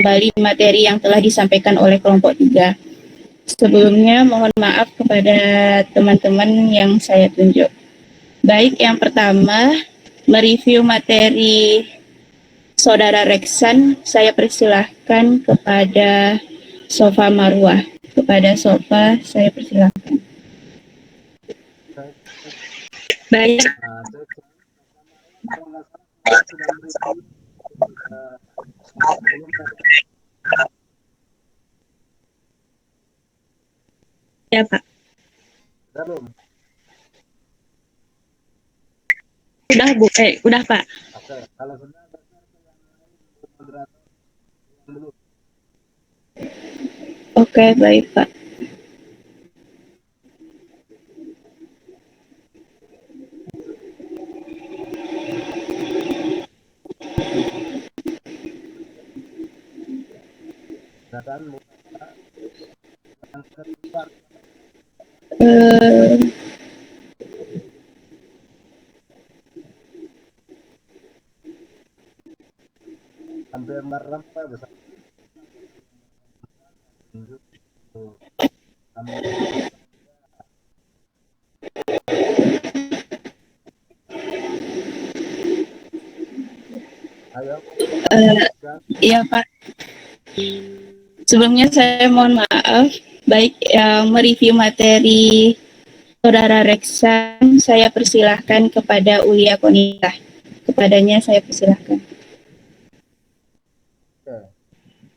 kembali materi yang telah disampaikan oleh kelompok 3. Sebelumnya mohon maaf kepada teman-teman yang saya tunjuk. Baik, yang pertama, mereview materi Saudara Reksan, saya persilahkan kepada Sofa Marwah. Kepada Sofa, saya persilahkan. Baik. Ya, Pak. Udah, Bu. Udah, Pak. Oke, kalau sudah Oke, baik, Pak. hampir merem Pak besar. Ayo. Iya, Pak. Sebelumnya saya mohon maaf. Baik, yang mereview materi Saudara Reksan, saya persilahkan kepada Ulia Konita. Kepadanya saya persilahkan. Oke.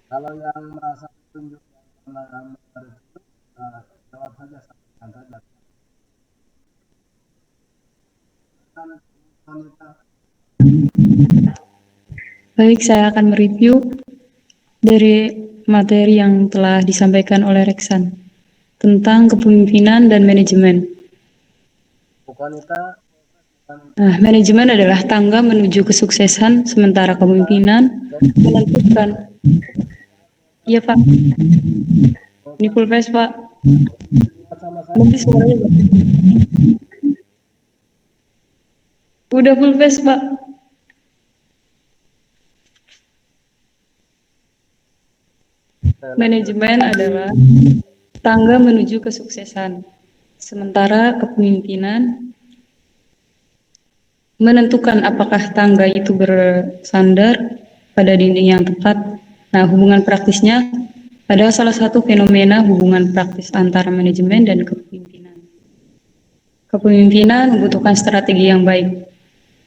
Kalau yang merasa tunjuk jawab saja, sampaikan saja. Baik, saya akan mereview dari materi yang telah disampaikan oleh Reksan tentang kepemimpinan dan manajemen. Nah, manajemen adalah tangga menuju kesuksesan, sementara kepemimpinan menentukan. Iya, Pak. Ini full face, Pak. Nanti suaranya, Pak. Udah full face, Pak. Manajemen adalah tangga menuju kesuksesan, sementara kepemimpinan menentukan apakah tangga itu bersandar pada dinding yang tepat. Nah, hubungan praktisnya adalah salah satu fenomena hubungan praktis antara manajemen dan kepemimpinan. Kepemimpinan membutuhkan strategi yang baik.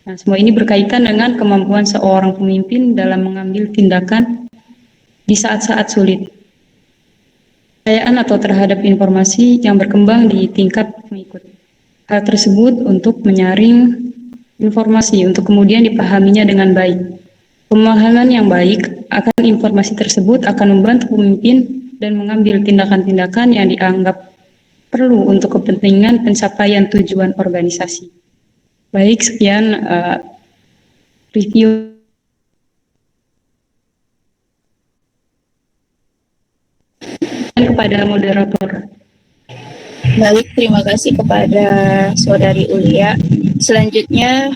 Nah, semua ini berkaitan dengan kemampuan seorang pemimpin dalam mengambil tindakan di saat-saat sulit. Kepercayaan atau terhadap informasi yang berkembang di tingkat pengikut. Hal tersebut untuk menyaring informasi untuk kemudian dipahaminya dengan baik. Pemahaman yang baik akan informasi tersebut akan membantu pemimpin dan mengambil tindakan-tindakan yang dianggap perlu untuk kepentingan pencapaian tujuan organisasi. Baik, sekian review. Kepada moderator. Baik, terima kasih kepada Saudari Ulia. Selanjutnya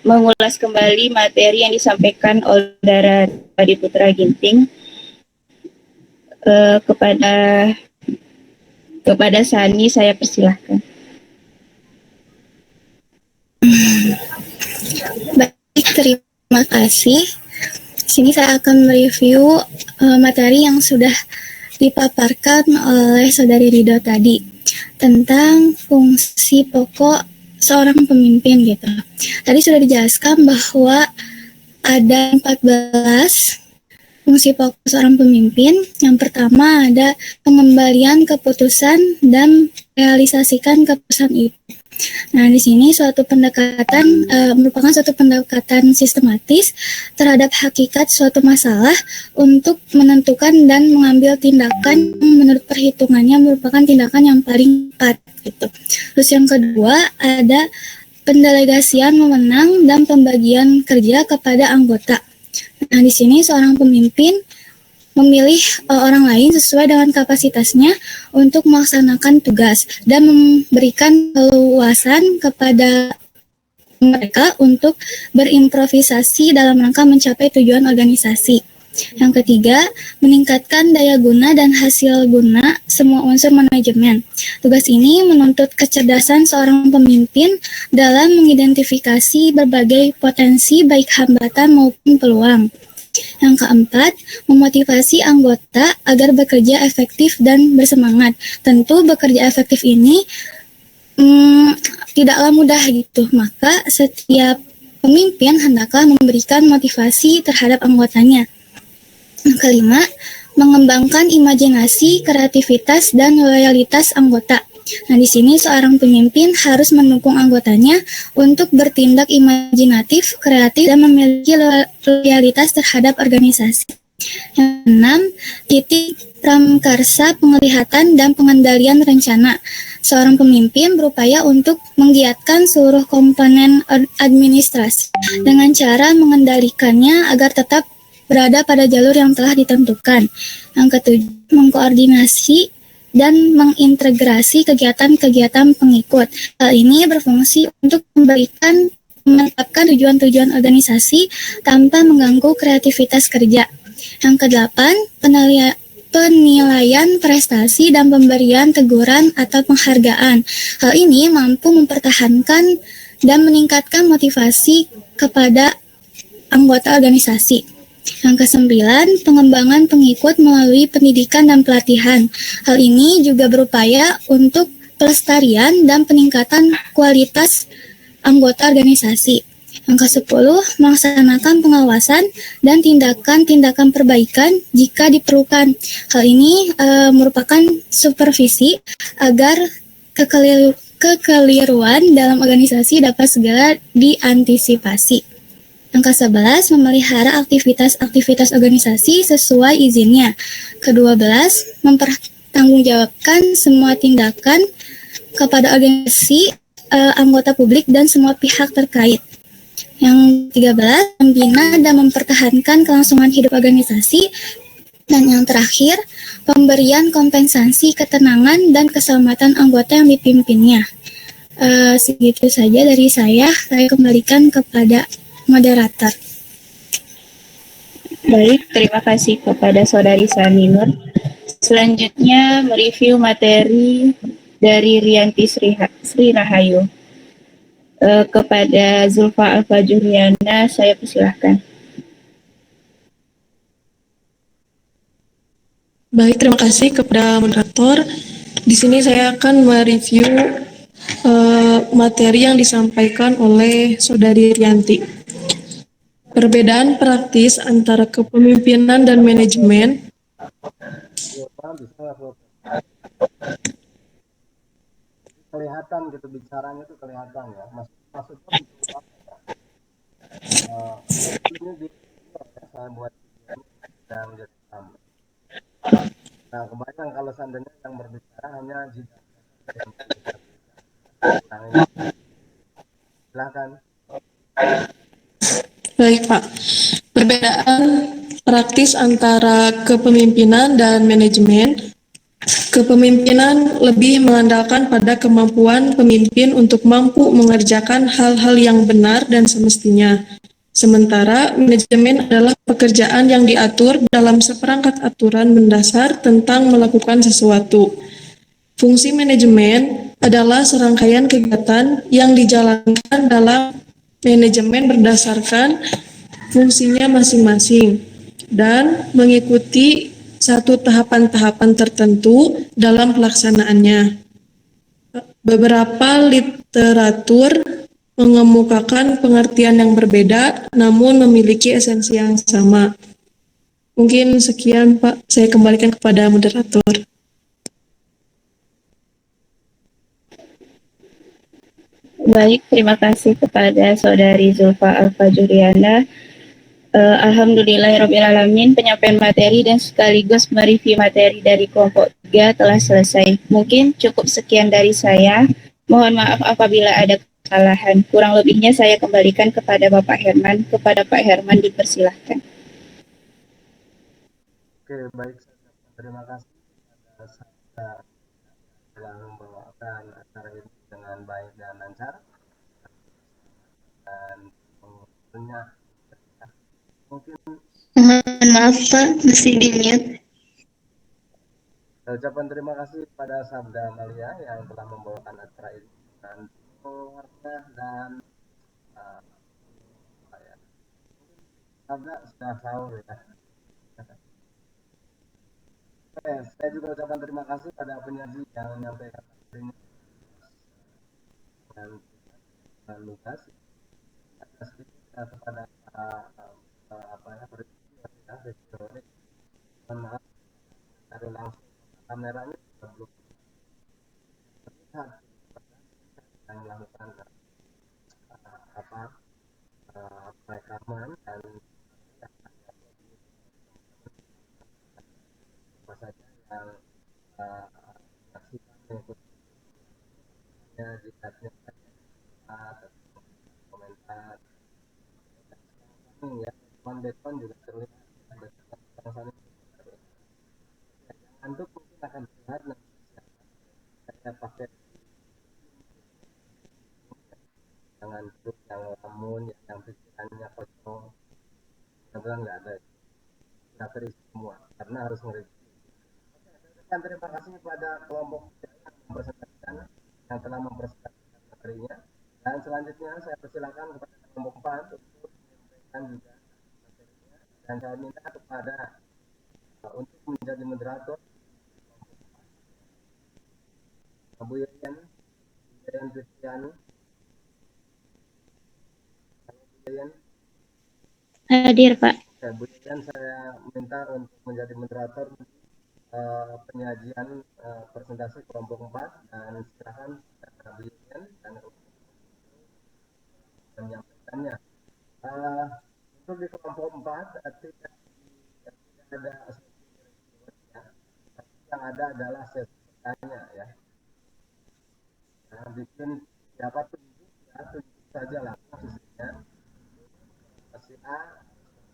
mengulas kembali materi yang disampaikan oleh Saudara Padi Putra Ginting kepada Sani, saya persilahkan. Baik, terima kasih. Di sini saya akan mereview materi yang sudah dipaparkan oleh Saudari Ridho tadi tentang fungsi pokok seorang pemimpin gitu. Tadi sudah dijelaskan bahwa ada 14 fungsi pokok seorang pemimpin. Yang pertama ada pengembalian keputusan dan realisasikan keputusan itu. Nah, di sini suatu pendekatan merupakan suatu pendekatan sistematis terhadap hakikat suatu masalah untuk menentukan dan mengambil tindakan menurut perhitungannya merupakan tindakan yang paling tepat gitu. Terus yang kedua ada pendelegasian wewenang dan pembagian kerja kepada anggota. Nah, di sini seorang pemimpin memilih orang lain sesuai dengan kapasitasnya untuk melaksanakan tugas dan memberikan keluasan kepada mereka untuk berimprovisasi dalam rangka mencapai tujuan organisasi. Yang ketiga, meningkatkan daya guna dan hasil guna semua unsur manajemen. Tugas ini menuntut kecerdasan seorang pemimpin dalam mengidentifikasi berbagai potensi baik hambatan maupun peluang. Yang keempat, memotivasi anggota agar bekerja efektif dan bersemangat. Tentu bekerja efektif ini tidaklah mudah gitu, maka setiap pemimpin hendaklah memberikan motivasi terhadap anggotanya. Yang kelima, mengembangkan imajinasi, kreativitas, dan loyalitas anggota. Nah, di sini seorang pemimpin harus mendukung anggotanya untuk bertindak imajinatif, kreatif, dan memiliki loyalitas terhadap organisasi. Yang keenam, titik pramkarsa penglihatan dan pengendalian rencana. Seorang pemimpin berupaya untuk menggiatkan seluruh komponen administrasi dengan cara mengendalikannya agar tetap berada pada jalur yang telah ditentukan. Yang ketujuh, mengkoordinasi dan mengintegrasi kegiatan-kegiatan pengikut. Hal ini berfungsi untuk menetapkan tujuan-tujuan organisasi tanpa mengganggu kreativitas kerja. Yang kedelapan, penilaian prestasi dan pemberian teguran atau penghargaan. Hal ini mampu mempertahankan dan meningkatkan motivasi kepada anggota organisasi. Yang kesembilan, pengembangan pengikut melalui pendidikan dan pelatihan. Hal ini juga berupaya untuk pelestarian dan peningkatan kualitas anggota organisasi. Yang kesepuluh, melaksanakan pengawasan dan tindakan-tindakan perbaikan jika diperlukan. Hal ini merupakan supervisi agar kekeliruan dalam organisasi dapat segera diantisipasi. Yang ke-11, memelihara aktivitas-aktivitas organisasi sesuai izinnya. Ke-12, mempertanggungjawabkan semua tindakan kepada organisasi, anggota publik, dan semua pihak terkait. Yang 13, membina dan mempertahankan kelangsungan hidup organisasi. Dan yang terakhir, pemberian kompensasi ketenangan dan keselamatan anggota yang dipimpinnya. Segitu saja dari saya kembalikan kepada moderator. Baik, terima kasih kepada Saudari Sani Nur. Selanjutnya mereview materi dari Rianti Sri Rahayu. Kepada Zulfa Al-Fajuriana, saya persilahkan. Baik, terima kasih kepada moderator. Di sini saya akan mereview materi yang disampaikan oleh Saudari Rianti. Perbedaan praktis antara kepemimpinan dan manajemen. Kelihatan gitu bicaranya tuh kelihatan ya. Maksudnya ini di saya buat yang direkam. Nah, kebayang kalau seandainya yang berbicara hanya jika yang berbicara. Nah, ini silakan. Baik, Pak. Perbedaan praktis antara kepemimpinan dan manajemen. Kepemimpinan lebih mengandalkan pada kemampuan pemimpin untuk mampu mengerjakan hal-hal yang benar dan semestinya. Sementara manajemen adalah pekerjaan yang diatur dalam seperangkat aturan mendasar tentang melakukan sesuatu. Fungsi manajemen adalah serangkaian kegiatan yang dijalankan dalam manajemen berdasarkan fungsinya masing-masing dan mengikuti satu tahapan-tahapan tertentu dalam pelaksanaannya. Beberapa literatur mengemukakan pengertian yang berbeda namun memiliki esensi yang sama. Mungkin sekian, Pak. Saya kembalikan kepada moderator. Baik, terima kasih kepada Saudari Zulfa Al-Fajuriana. Alhamdulillahirrahmanirrahim, penyampaian materi dan sekaligus mereview materi dari kelompok 3 telah selesai. Mungkin cukup sekian dari saya. Mohon maaf apabila ada kesalahan. Kurang lebihnya saya kembalikan kepada Bapak Herman. Kepada Pak Herman dipersilahkan. Oke, baik. Terima kasih atas saya telah membawakan acara ini dengan baik dan lancar. Dan tentunya mungkin Mohon maaf Pak, mesti di-mute. Saya ucapkan terima kasih kepada Sabda Malia yang telah membawakan acara ini dengan penuh warna dan apa ya, Sabda sudah sahur ya. Oke, saya juga ucapkan terima kasih pada penyaji yang menyampaikan materinya dengan lugas. Ada sedikit kepada apa ya, review ini. Mohon maaf, dari langsung kameranya belum terlihat yang melakukan apa rekaman dan apa saja yang saksikan mengikutinya dilihatnya atau komentar ya background juga terlihat background jangan mungkin akan terlihat nanti saya pakai jangan duduk yang lamun yang pikirannya kosong kebetulan nggak ada kita terisi semua karena harus ngereview. Dan terima kasih kepada kelompok yang mempresentasikan yang telah mempresentasikan materinya dan selanjutnya saya persilakan kepada kelompok 4 untuk menyampaikan juga materinya dan saya minta kepada untuk menjadi moderator Bu Yayan Kristiani. Bu Yayan. Hadir, Pak. Oke, Bu Yayan saya minta untuk menjadi moderator penyajian presentasi kelompok 4 dan silakan Bu Yayan dan menyampaikannya. Untuk di kelompok 4 tidak ada sesi ya. Yang ada adalah sesi tanya ya. Nah, bikin siapa tunjuk ya tunjuk saja lah posisinya. Si A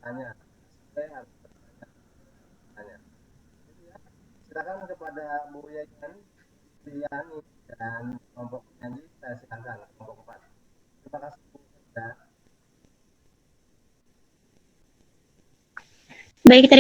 tanya, si B harus bertanya. Ya. Silakan kepada Bu Yayan Kristiani dan kelompok penyanyi saya silakan kelompok 4. Terima kasih Bu. Ya. Baik,